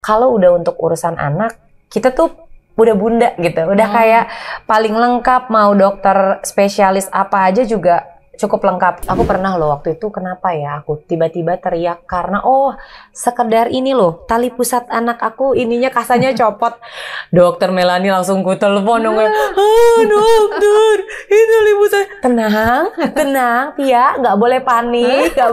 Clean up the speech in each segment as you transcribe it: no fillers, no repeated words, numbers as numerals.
kalau udah untuk urusan anak, kita tuh udah bunda gitu, udah kayak paling lengkap, mau dokter spesialis apa aja juga cukup lengkap. Aku pernah loh waktu itu, kenapa ya aku tiba-tiba teriak karena sekedar ini loh, tali pusat anak aku ininya kasanya copot. Dokter Melani langsung ku telepon dong, dokter itu tali pusat. Tenang Tia, nggak boleh panik kan.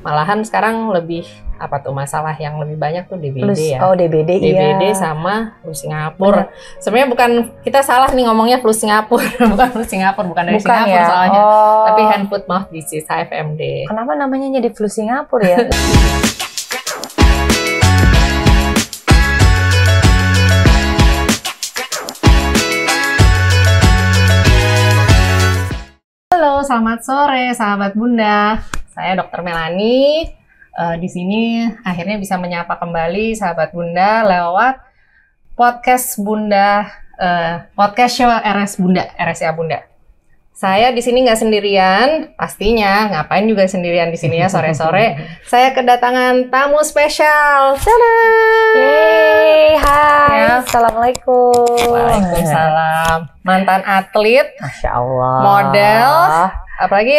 Malahan sekarang lebih apa tuh masalah yang lebih banyak tuh DBD ya. DBD DBD sama flu Singapura. Sebenarnya bukan kita salah nih ngomongnya flu Singapura, bukan flu Singapura, bukan dari Singapura ya? Soalnya. Tapi hand foot mouth disease HFMD. Kenapa namanya jadi flu Singapura ya? Halo, selamat sore sahabat Bunda. Saya Dr. Melani. Di sini akhirnya bisa menyapa kembali sahabat Bunda lewat podcast Bunda, podcast show RSA Bunda. Saya di sini nggak sendirian, pastinya ngapain juga sendirian di sini ya sore-sore. Saya kedatangan tamu spesial. Tada! Yeay, hai, ya. Assalamualaikum. Waalaikumsalam. Mantan atlet, Masya Allah, model, apalagi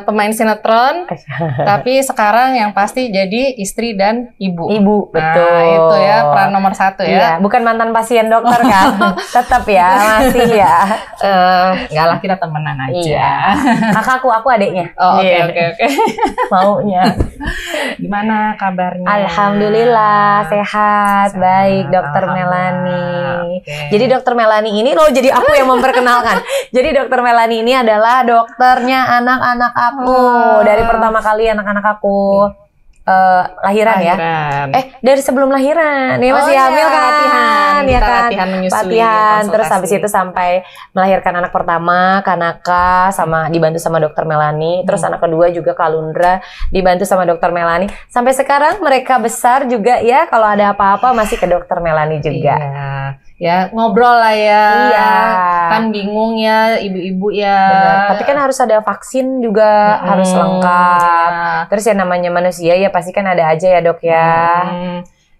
pemain sinetron, tapi sekarang yang pasti jadi istri dan ibu. Betul. Nah, itu ya peran nomor 1 ya. Iya, bukan mantan pasien dokter kan? Tetap ya, masih ya. Enggak lah, kita temenan aja. Iya. Kakakku, aku adiknya. Oke. Maunya. Gimana kabarnya? Alhamdulillah sehat, baik Dokter Melani. Okay. Jadi Dokter Melani ini jadi aku yang memperkenalkan. Jadi Dokter Melani ini adalah dokternya anak-anak aku. Dari pertama kali anak-anak aku lahiran ya. Dari sebelum lahiran. Nih masih hamil kan? Latihan menyusui. Latihan. Terus habis itu sampai melahirkan anak pertama, Kanaka, sama dibantu sama Dokter Melani. Terus anak kedua juga Kalundra, dibantu sama Dokter Melani. Sampai sekarang mereka besar juga ya. Kalau ada apa-apa masih ke Dokter Melani juga. Iya. Ya ngobrol lah ya. Iya. Kan bingung ya ibu-ibu ya. Benar. Tapi kan harus ada vaksin juga, harus lengkap. Ya. Terus yang namanya manusia ya pasti kan ada aja ya dok ya.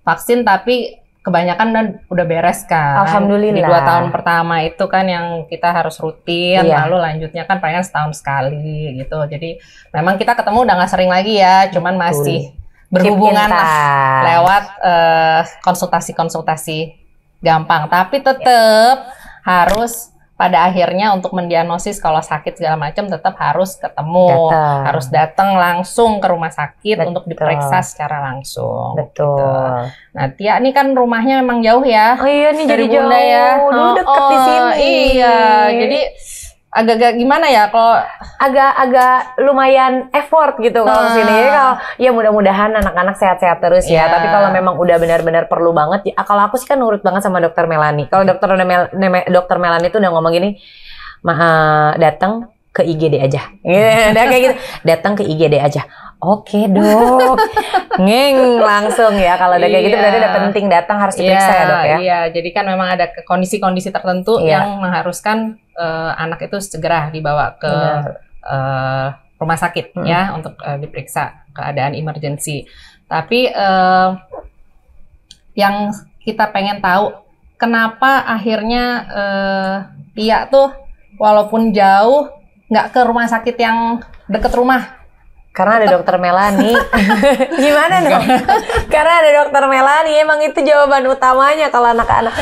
Vaksin tapi kebanyakan udah beres kan. Alhamdulillah. Di 2 tahun pertama itu kan yang kita harus rutin, lalu lanjutnya kan palingan setahun sekali gitu. Jadi memang kita ketemu udah nggak sering lagi ya, cuman masih berhubungan lewat konsultasi-konsultasi gampang. Tapi tetap harus pada akhirnya untuk mendiagnosis kalau sakit segala macam tetap harus ketemu, harus datang langsung ke rumah sakit untuk diperiksa secara langsung. Betul. Gitu. Nah, Tia ini kan rumahnya memang jauh ya. Oh iya nih dari jadi Bunda jauh. Ya. Dulu deket di sini. Iya, jadi agak-agak gimana ya kalau agak lumayan effort gitu kalau sini. Jadi kalau ya mudah-mudahan anak-anak sehat-sehat terus ya. Tapi kalau memang udah benar-benar perlu banget ya, kalau aku sih kan nurut banget sama Dokter Melani. Kalau Dokter Melani tuh udah ngomong gini, datang ke IGD aja. Udah kayak gitu. Datang ke IGD aja. Oke dok, langsung ya. Kalau udah kayak gitu berarti udah penting datang, harus diperiksa ya dok ya. Iya, jadi kan memang ada kondisi-kondisi tertentu yang mengharuskan anak itu segera dibawa ke rumah sakit ya untuk diperiksa keadaan emergency. Tapi yang kita pengen tahu kenapa akhirnya Tia tuh walaupun jauh nggak ke rumah sakit yang deket rumah. Karena ada Dokter Melani. Gimana dong? Karena ada Dokter Melani, emang itu jawaban utamanya kalau anak-anak.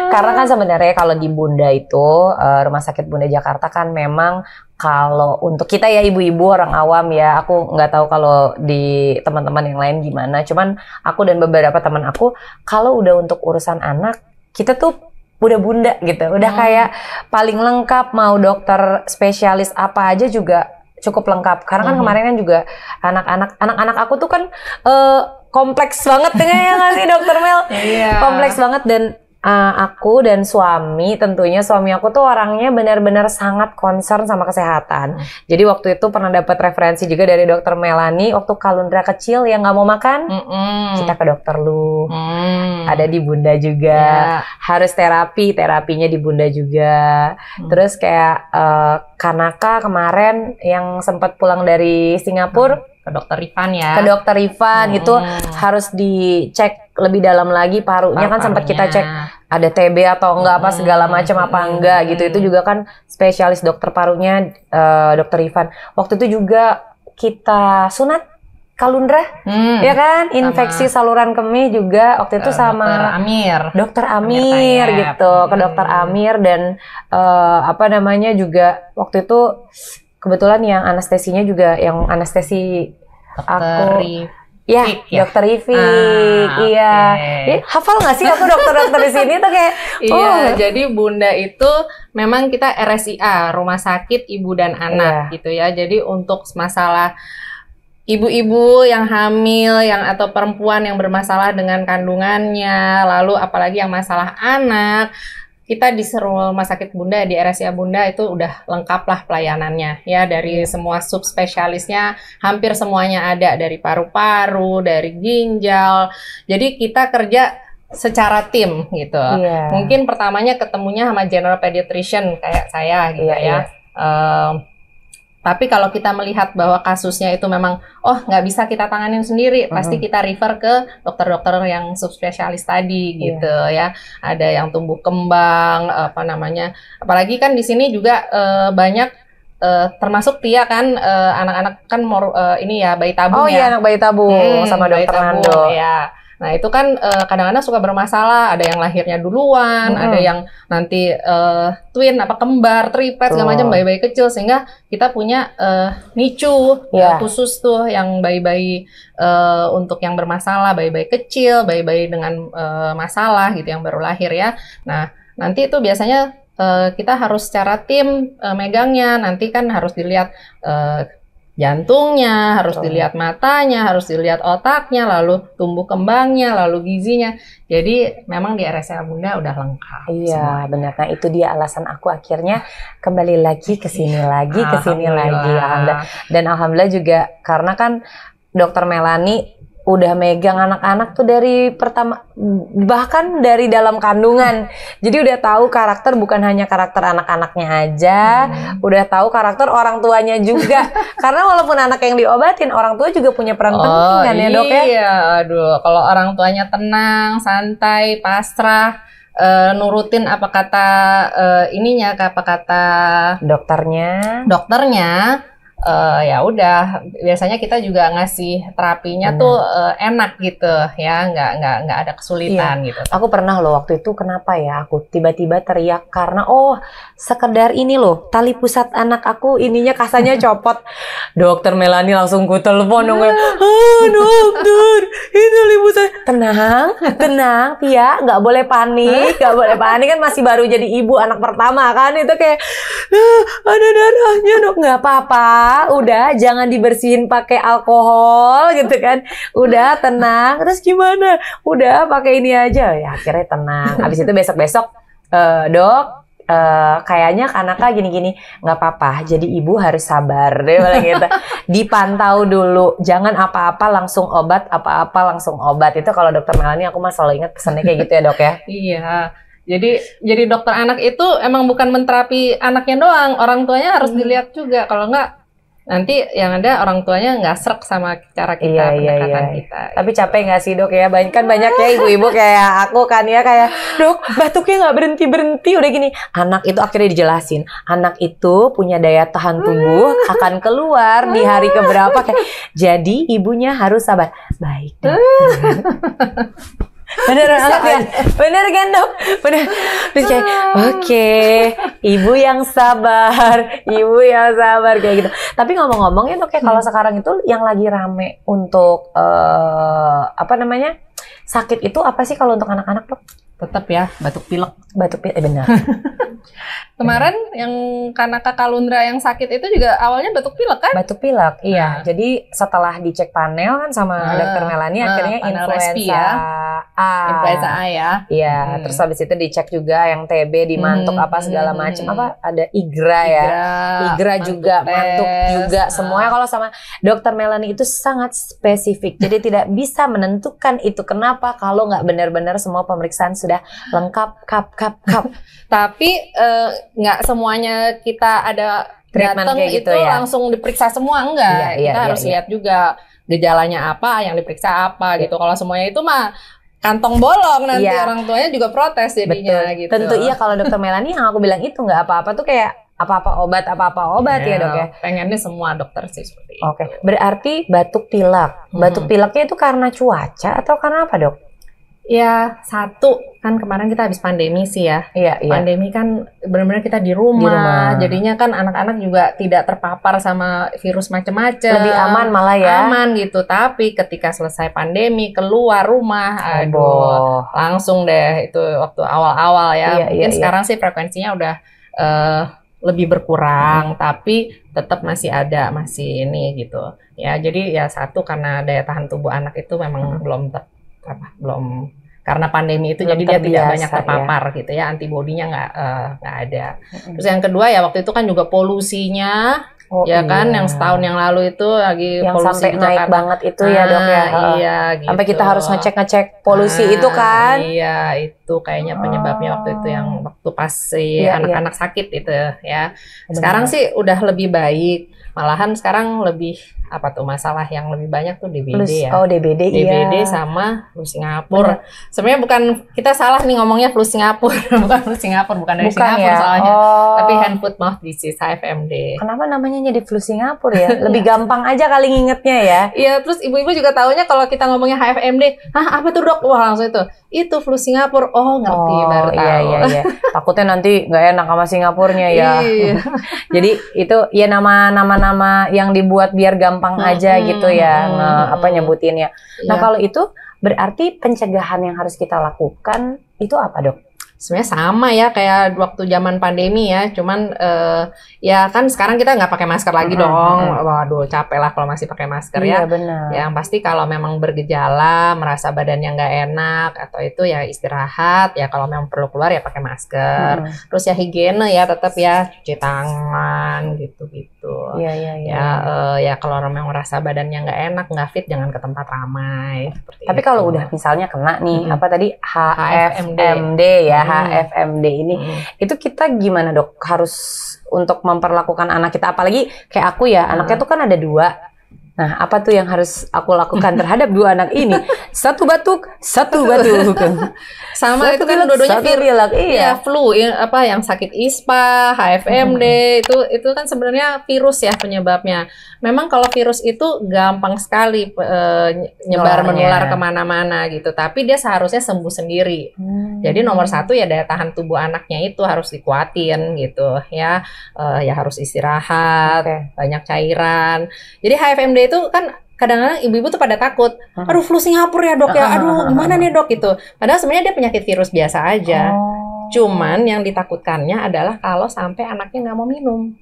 Karena kan sebenarnya kalau di Bunda itu, Rumah Sakit Bunda Jakarta kan memang kalau untuk kita ya ibu-ibu orang awam ya, aku nggak tahu kalau di teman-teman yang lain gimana. Cuman aku dan beberapa teman aku, kalau udah untuk urusan anak, kita tuh udah bunda gitu. Udah kayak paling lengkap, mau dokter spesialis apa aja juga cukup lengkap. Karena kan kemarin kan juga anak-anak aku tuh kan kompleks banget ya nggak sih Dokter Mel? Kompleks banget. Dan aku dan tentunya suami aku tuh orangnya benar-benar sangat concern sama kesehatan. Jadi waktu itu pernah dapat referensi juga dari Dokter Melani waktu Kalundra kecil yang nggak mau makan, kita ke dokter lu. Ada di Bunda juga, harus terapinya di Bunda juga. Terus kayak Kanaka kemarin yang sempat pulang dari Singapura, ke dokter Rifan ya. Ke dokter Rifan itu harus dicek lebih dalam lagi parunya kan sempat kita cek ada TB atau enggak apa segala macam apa enggak gitu. Itu juga kan spesialis dokter parunya dokter Rifan. Waktu itu juga kita sunat Kalundra, ya kan? Infeksi saluran kemih juga waktu itu sama Dokter Amir gitu, ke Dokter Amir dan apa namanya juga waktu itu kebetulan yang anestesinya juga yang anestesi aku. Ya, Dokter Rifik, iya. Okay. Hafal nggak sih aku dokter-dokter di sini tuh kayak, Iya, jadi Bunda itu memang kita RSIA, Rumah Sakit Ibu dan Anak gitu ya. Jadi untuk masalah ibu-ibu yang hamil, yang atau perempuan yang bermasalah dengan kandungannya, lalu apalagi yang masalah anak, kita di Rumah Sakit Bunda, di RSIA Bunda itu udah lengkap lah pelayanannya ya, dari semua subspesialisnya hampir semuanya ada, dari paru-paru, dari ginjal. Jadi kita kerja secara tim gitu. Mungkin pertamanya ketemunya sama general pediatrician kayak saya gitu ya. Tapi kalau kita melihat bahwa kasusnya itu memang, nggak bisa kita tanganin sendiri, pasti kita refer ke dokter-dokter yang subspesialis tadi gitu ya. Ada yang tumbuh kembang, apa namanya. Apalagi kan di sini juga banyak, termasuk Tia kan, anak-anak kan ini ya bayi tabung ya. Oh iya, anak bayi tabung sama dokter Nando. Ya. Nah itu kan kadang-kadang suka bermasalah, ada yang lahirnya duluan, ada yang nanti twin, kembar, triplet, segala macam bayi-bayi kecil, sehingga kita punya NICU khusus tuh yang bayi-bayi untuk yang bermasalah, bayi-bayi kecil, bayi-bayi dengan masalah gitu yang baru lahir ya. Nah nanti itu biasanya kita harus secara tim megangnya, nanti kan harus dilihat jantungnya, harus dilihat matanya, harus dilihat otaknya, lalu tumbuh kembangnya, lalu gizinya. Jadi memang di RSIA Bunda udah lengkap. Iya, benar. Nah itu dia alasan aku akhirnya kembali lagi ke sini lagi, ke sini lagi. Alhamdulillah. Dan alhamdulillah juga karena kan Dokter Melani udah megang anak-anak tuh dari pertama, bahkan dari dalam kandungan. Jadi udah tahu karakter, bukan hanya karakter anak-anaknya aja, udah tahu karakter orang tuanya juga. Karena walaupun anak yang diobatin, orang tua juga punya peran penting kan ya dok ya? Iya, aduh, kalau orang tuanya tenang, santai, pasrah, nurutin apa kata apa kata dokternya, ya udah, biasanya kita juga ngasih terapinya tuh enak gitu ya, nggak ada kesulitan gitu. Aku pernah loh waktu itu, kenapa ya aku tiba-tiba teriak karena sekedar ini loh, tali pusat anak aku ininya kasanya copot. Dokter Melani langsung ku telepon dong, dokter ini tali pusat. Tenang Tia, nggak boleh panik kan, masih baru jadi ibu anak pertama kan, itu kayak ada darahnya dok, nggak apa-apa. Udah jangan dibersihin pakai alkohol gitu kan, udah tenang. Terus gimana? Udah pakai ini aja ya, akhirnya tenang. Abis itu besok dok, kayaknya anaknya gini-gini, nggak apa-apa. Jadi ibu harus sabar deh gitu. Dipantau dulu, jangan apa-apa langsung obat, apa-apa langsung obat. Itu kalau dokter Melani aku mah selalu ingat pesannya kayak gitu ya dok ya. Iya. Jadi dokter anak itu emang bukan menterapi anaknya doang, orang tuanya harus dilihat juga. Kalau enggak, nanti yang ada orang tuanya nggak srek sama cara kita, pendekatan kita. Tapi capek nggak sih dok ya? Banyak ya ibu-ibu kayak aku kan ya, kayak dok batuknya nggak berhenti udah gini. Anak itu akhirnya dijelasin, anak itu punya daya tahan tubuh akan keluar di hari keberapa, kayak jadi ibunya harus sabar. Baik dokter. Bener kan dok? Bener. Terus kayak oke, ibu yang sabar kayak gitu. Tapi ngomong-ngomong ya dok ya, kalau sekarang itu yang lagi rame untuk sakit itu apa sih kalau untuk anak-anak dok? Tetap ya, batuk pilek, benar. Kemarin yang Kanaka Kalundra yang sakit itu juga awalnya batuk pilek kan? Batuk pilek, iya. Jadi setelah dicek panel kan sama dokter Melani, akhirnya influenza A. Influenza A ya. Iya, terus habis itu dicek juga yang TB, dimantuk segala macam, ada IGRA ya. IGRA juga, mantuk juga, semuanya kalau sama dokter Melani itu sangat spesifik. Jadi tidak bisa menentukan itu kenapa kalau nggak benar-benar semua pemeriksaan sudah lengkap, kap. Tapi nggak semuanya kita ada treatment datang kayak itu gitu ya. langsung diperiksa semua, enggak. Kita harus lihat juga gejalanya apa, yang diperiksa apa gitu. Kalau semuanya itu mah kantong bolong, nanti orang tuanya juga protes jadinya. Betul. Gitu. Tentu iya, kalau dokter Melani yang aku bilang itu nggak apa-apa tuh kayak apa-apa obat ya dok ya. Pengennya semua dokter sih seperti itu. Oke, berarti batuk pilek. Batuk pileknya itu karena cuaca atau karena apa dok? Ya satu, kan kemarin kita habis pandemi sih ya. Iya. Pandemi kan benar-benar kita di rumah. Jadinya kan anak-anak juga tidak terpapar sama virus macam-macam. Lebih aman malah ya. Aman gitu. Tapi ketika selesai pandemi keluar rumah, aduh, langsung deh itu waktu awal-awal ya. Mungkin sekarang sih frekuensinya udah lebih berkurang, tapi tetap masih ada, masih ini gitu. Ya, jadi ya satu karena daya tahan tubuh anak itu memang belum karena pandemi itu, jadi dia tidak banyak terpapar gitu ya, antibodinya nggak ada. Terus yang kedua ya waktu itu kan juga polusinya, kan yang setahun yang lalu itu lagi yang polusi sampai naik banget itu ya dok ya. Iya, gitu. Sampai kita harus ngecek polusi itu kan. Iya, itu kayaknya penyebabnya waktu itu yang waktu pas anak-anak sakit itu ya. Sekarang sih udah lebih baik. Malahan sekarang lebih apa tuh masalah yang lebih banyak tuh DBD ya. Oh DBD sama flu Singapura. Sebenarnya bukan kita salah nih ngomongnya flu Singapura, bukan flu Singapura, bukan dari Singapura soalnya. Tapi hand foot mouth disease HFMD. Kenapa namanya jadi flu Singapura ya? Lebih gampang aja kali ngingetnya ya. Iya, terus ibu-ibu juga taunya kalau kita ngomongnya HFMD, apa tuh dok? Wah langsung itu flu Singapura. Oh ngerti baru tahu. Iya. Takutnya nanti nggak enak sama Singapurnya ya. Jadi itu ya nama-nama yang dibuat biar gampang aja gitu ya, nyebutinnya. Nah kalau itu berarti pencegahan yang harus kita lakukan itu apa dok? Sebenarnya sama ya kayak waktu zaman pandemi ya, cuman ya kan sekarang kita nggak pakai masker lagi dong. Waduh capek lah kalau masih pakai masker ya. Benar. Yang pasti kalau memang bergejala, merasa badannya nggak enak atau itu ya istirahat. Ya kalau memang perlu keluar ya pakai masker. Terus ya higiene ya tetap ya cuci tangan gitu-gitu. Ya kalau memang merasa badannya nggak enak, nggak fit, jangan ke tempat ramai. Tapi kalau udah misalnya kena nih apa tadi HFMD ya. HFMD ini itu kita gimana dok harus untuk memperlakukan anak kita, apalagi kayak aku ya anaknya tuh kan ada 2. Nah apa tuh yang harus aku lakukan terhadap 2 anak ini? Satu batuk sama itu kan dua-duanya flu yang sakit ISPA, HFMD itu kan sebenarnya virus ya penyebabnya. Memang kalau virus itu gampang sekali menular kemana-mana gitu, tapi dia seharusnya sembuh sendiri. Jadi nomor 1 ya daya tahan tubuh anaknya itu harus dikuatin gitu ya. Ya harus istirahat, banyak cairan. Jadi HFMD itu kan kadang-kadang ibu-ibu tuh pada takut, aduh flu Singapura ya dok ya, aduh gimana nih dok gitu. Padahal sebenarnya dia penyakit virus biasa aja. Cuman yang ditakutkannya adalah kalau sampai anaknya nggak mau minum.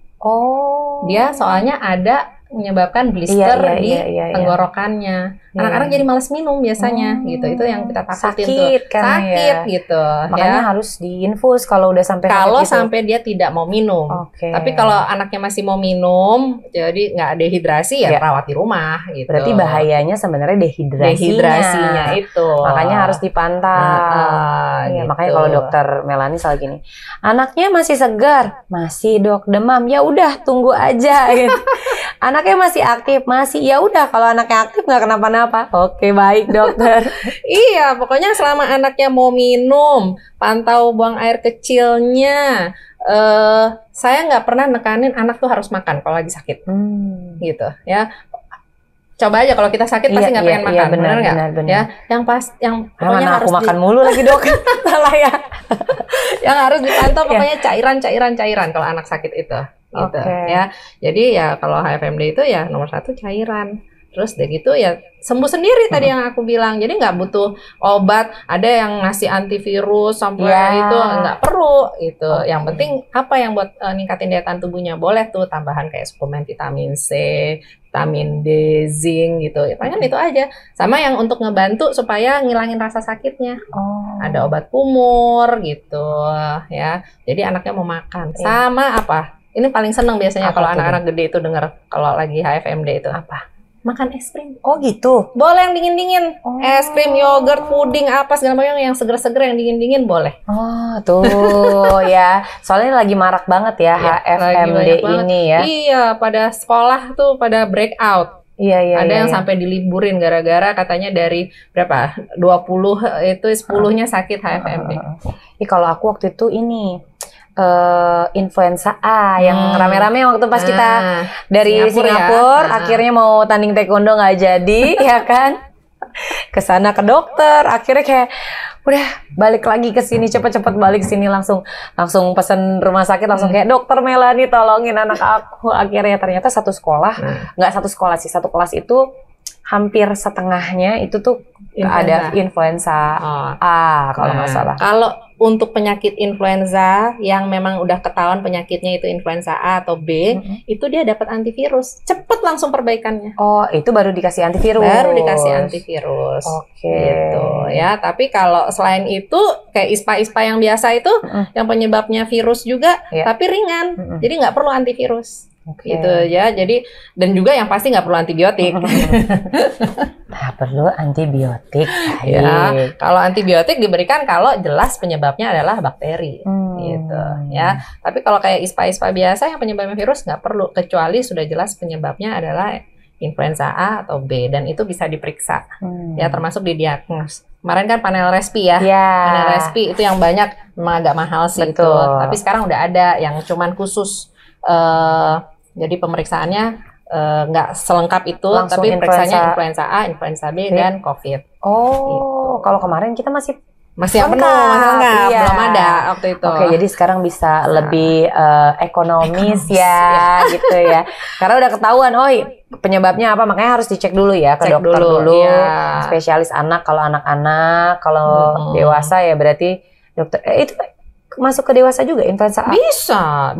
Dia soalnya ada menyebabkan blister di tenggorokannya. Anak-anak jadi malas minum biasanya gitu. Itu yang kita takutin sakit gitu. Makanya harus diinfus kalau udah sampai sampai dia tidak mau minum. Tapi kalau anaknya masih mau minum, jadi nggak dehidrasi ya rawat di rumah gitu. Berarti bahayanya sebenarnya dehidrasinya itu. Makanya harus dipantau. Gitu. Makanya kalau dokter Melani selalu gini, anaknya masih segar, masih dok demam, ya udah tunggu aja. Gitu. Anaknya masih aktif, ya udah kalau anaknya aktif nggak kenapa-napa. Oke, baik dokter. Iya, pokoknya selama anaknya mau minum, pantau buang air kecilnya. Saya nggak pernah nekanin anak tuh harus makan kalau lagi sakit, gitu ya. Coba aja kalau kita sakit pasti nggak pengen makan, benar nggak? Ya, yang pokoknya harus makan mulu lagi dok, salah ya. Yang harus dipantau pokoknya cairan kalau anak sakit itu. Gitu ya. Jadi ya kalau HFMD itu ya nomor 1 cairan. Terus deh gitu ya sembuh sendiri tadi yang aku bilang. Jadi nggak butuh obat. Ada yang ngasih antivirus sampai itu nggak perlu gitu. Yang penting apa yang buat ningkatin daya tahan tubuhnya boleh tuh tambahan kayak suplemen vitamin C, vitamin D, zinc gitu. Ya paling itu aja. Sama yang untuk ngebantu supaya ngilangin rasa sakitnya. Ada obat kumur gitu ya. Jadi anaknya mau makan. Sama apa? Ini paling seneng biasanya kalau anak-anak gede itu dengar kalau lagi HFMD itu. Apa? makan es krim. Oh gitu. Boleh yang dingin-dingin. Oh. Es krim, yogurt, puding, apa segala macam yang seger-seger yang dingin-dingin boleh. Oh tuh ya. Soalnya lagi marak banget ya, Iya, lagi HFMD banyak banget. ini ya. Iya, pada sekolah tuh pada breakout. Iya. Ada yang sampai diliburin gara-gara katanya dari berapa? 20 itu 10-nya sakit HFMD. Ini kalau aku waktu itu ini influenza A yang rame-rame waktu pas kita dari Singapura ya. akhirnya mau tanding taekwondo nggak jadi ya kan, kesana ke dokter akhirnya kayak udah balik lagi ke sini, cepet-cepet balik sini, langsung pesen rumah sakit, langsung kayak dokter Melani tolongin anak aku. Akhirnya ternyata satu sekolah, nggak satu sekolah sih, satu kelas itu hampir setengahnya itu tuh ada influenza A kalau nggak salah. Kalau untuk penyakit influenza yang memang udah ketahuan penyakitnya itu influenza A atau B, itu dia dapat antivirus, cepet langsung perbaikannya. Oh, itu baru dikasih antivirus. Baru dikasih antivirus. Oke. Gitu ya. Tapi kalau selain itu kayak ISPA yang biasa itu yang penyebabnya virus juga, tapi ringan. Jadi nggak perlu antivirus. Gitu ya. Jadi dan juga yang pasti nggak perlu antibiotik. Nggak perlu antibiotik. Ya, kalau antibiotik diberikan kalau jelas penyebabnya adalah bakteri, gitu ya. Tapi kalau kayak ISPA biasa yang penyebabnya virus nggak perlu, kecuali sudah jelas penyebabnya adalah influenza A atau B, dan itu bisa diperiksa, ya termasuk didiagnos. Kemarin kan panel respi ya, panel respi itu yang banyak, memang agak mahal sih itu. Tapi sekarang udah ada yang cuman khusus, jadi pemeriksaannya nggak selengkap itu, langsung tapi periksanya influenza A, influenza B, dan COVID. Oh, gitu. Kalau kemarin kita masih yang penuh, lengkap, belum ada waktu itu. Oke, jadi sekarang bisa lebih ekonomis ya, gitu ya. Karena udah ketahuan, penyebabnya apa, makanya harus dicek dulu ya ke dokter dulu. Spesialis anak kalau anak-anak, kalau dewasa ya berarti dokter. Itu masuk ke dewasa juga influenza A? Bisa.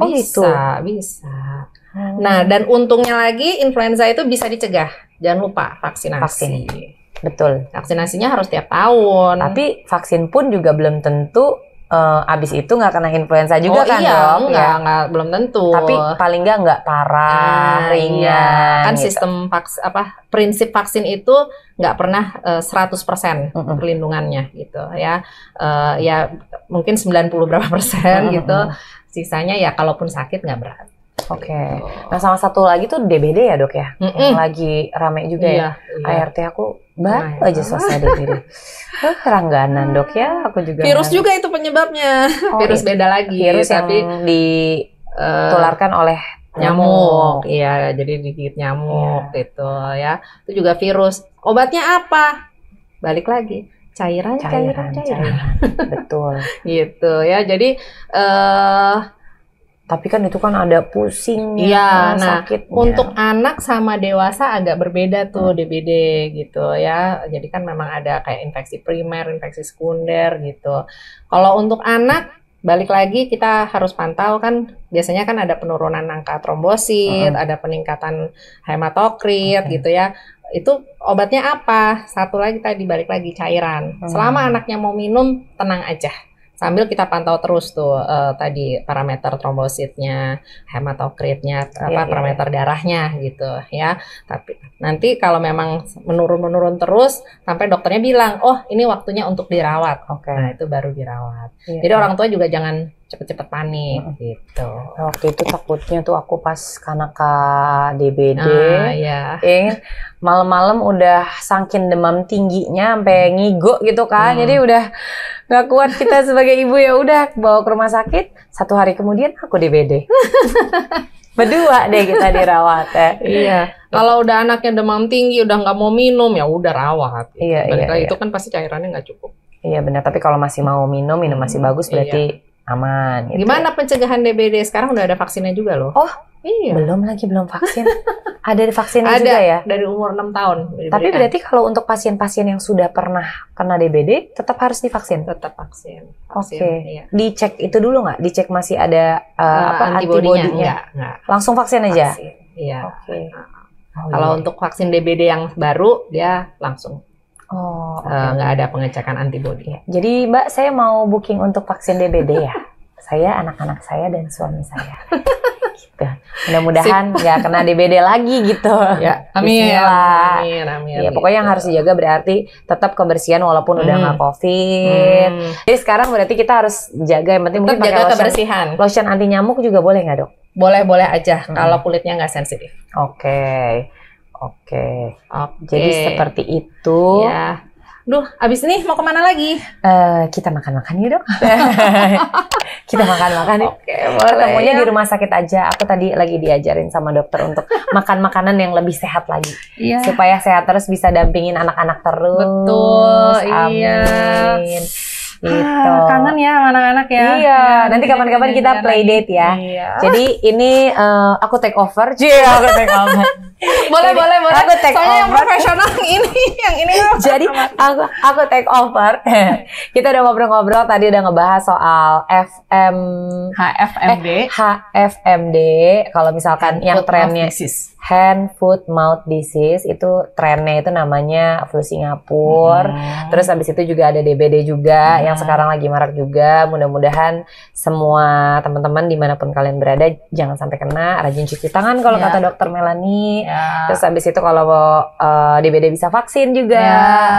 Nah, dan untungnya lagi influenza itu bisa dicegah. Jangan lupa vaksinasi. Betul. Vaksinasinya harus tiap tahun. Tapi vaksin pun juga belum tentu abis itu nggak kena influenza juga kan dok? Nggak, belum tentu. Tapi paling nggak parah, ringan. Kan gitu. Sistem prinsip vaksin itu nggak pernah 100% perlindungannya gitu ya. Ya mungkin 90 berapa persen gitu. Sisanya ya kalaupun sakit nggak berat. Oke. Nah sama satu lagi tuh DBD ya dok ya, yang lagi rame juga ya. ART aku baru aja selesai DBD. Langganan dok ya, aku juga. Virus juga itu penyebabnya. Virus beda lagi. Virus tapi yang ditularkan oleh nyamuk. Iya, jadi digigit nyamuk gitu ya. Itu juga virus. Obatnya apa? Balik lagi. Cairan. Betul. Gitu ya. Jadi tapi kan itu kan ada pusingnya, iya, nah sakitnya. Untuk anak sama dewasa agak berbeda tuh DBD gitu ya. Jadi kan memang ada kayak infeksi primer, infeksi sekunder gitu. Kalau untuk anak, balik lagi kita harus pantau kan. Biasanya kan ada penurunan angka trombosit, ada peningkatan hematokrit gitu ya. Itu obatnya apa? Satu lagi tadi balik lagi cairan. Selama anaknya mau minum, tenang aja. Sambil kita pantau terus tuh tadi parameter trombositnya, hematokritnya, parameter darahnya gitu ya. Tapi nanti kalau memang menurun terus sampai dokternya bilang, oh ini waktunya untuk dirawat. Nah itu baru dirawat. Jadi orang tua juga jangan cepet-cepet panik gitu. Waktu itu takutnya tuh aku pas kanaka DBD, malam-malam udah saking demam tingginya sampai ngigo gitu kan. Jadi udah nggak kuat kita sebagai ibu, ya udah bawa ke rumah sakit. 1 hari kemudian aku DBD. Berdua deh kita dirawat ya. Iya. Kalau udah anaknya demam tinggi, udah nggak mau minum, ya udah rawat. Iya. Itu kan pasti cairannya nggak cukup. Iya benar. Tapi kalau masih mau minum masih bagus, berarti aman. Gitu. Gimana pencegahan DBD? Sekarang udah ada vaksinnya juga loh. Oh iya. Belum vaksin. Ada vaksinnya juga ya? Dari umur 6 tahun. Tapi berarti kalau untuk pasien-pasien yang sudah pernah kena DBD, tetap harus divaksin? Tetap vaksin. Oke. Iya. Dicek itu dulu nggak? Dicek masih ada antibodinya? Enggak. Langsung vaksin aja? Iya. Oke. Kalau untuk vaksin DBD yang baru, dia langsung. Nggak ada pengecekan antibodi. Jadi Mbak, saya mau booking untuk vaksin DBD ya? saya, anak-anak saya, dan suami saya. Gitu. Mudah-mudahan nggak kena DBD lagi gitu. Ya, amin. Bismillah. Amin. Ya, pokoknya yang harus dijaga berarti tetap kebersihan walaupun udah nggak COVID. Jadi sekarang berarti kita harus jaga, yang penting Tetap mungkin jaga pakai kebersihan. lotion anti nyamuk juga boleh nggak, Dok? Boleh aja kalau kulitnya nggak sensitif. Oke. Jadi seperti itu. Ya. Duh, abis ini mau kemana lagi? Kita makan-makan yuk, Dok. Kita makan-makan yuk. Oke, boleh. Ketemunya di rumah sakit aja. Aku tadi lagi diajarin sama dokter untuk makan makanan yang lebih sehat lagi. Iya. Supaya sehat terus, bisa dampingin anak-anak terus. Betul, iya. Amin. Gitu. Kangen ya sama anak-anak ya. Iya, nanti kapan-kapan kita play date ya. Iya. Jadi ini aku take over. Aku take over. boleh. Aku take Soalnya yang over. profesional yang ini. Jadi aku take over. Kita udah ngobrol-ngobrol, tadi udah ngebahas soal HFMD. Kalau misalkan yang trennya hand, foot, mouth disease, itu trennya itu namanya flu Singapura. Terus habis itu juga ada DBD juga yang sekarang lagi marak juga. Mudah-mudahan semua teman-teman dimanapun kalian berada jangan sampai kena. Rajin cuci tangan kalau kata dokter Melanie. Terus habis itu kalau DBD bisa vaksin juga,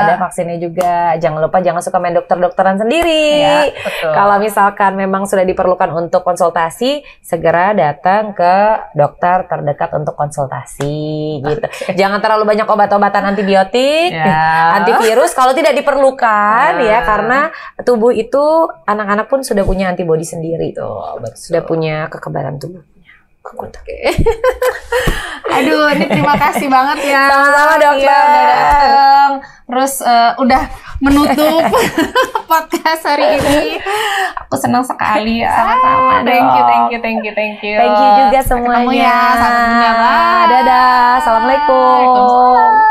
ada vaksinnya juga. Jangan lupa jangan suka main dokter-dokteran sendiri. Kalau misalkan memang sudah diperlukan untuk konsultasi, segera datang ke dokter terdekat untuk konsultasi gitu. Jangan terlalu banyak obat-obatan antibiotik, antivirus kalau tidak diperlukan ya, karena tubuh itu anak-anak pun sudah punya antibodi sendiri tuh, sudah punya kekebalan tubuhnya. Aduh, ini terima kasih banget ya. Sama-sama dokter. Iya, udah dateng. Terus udah menutup podcast hari ini. Aku senang sekali. Sama-sama. Thank you. Thank you juga semuanya. Ketemu ya. Sampai jumpa. Dadah. Assalamualaikum.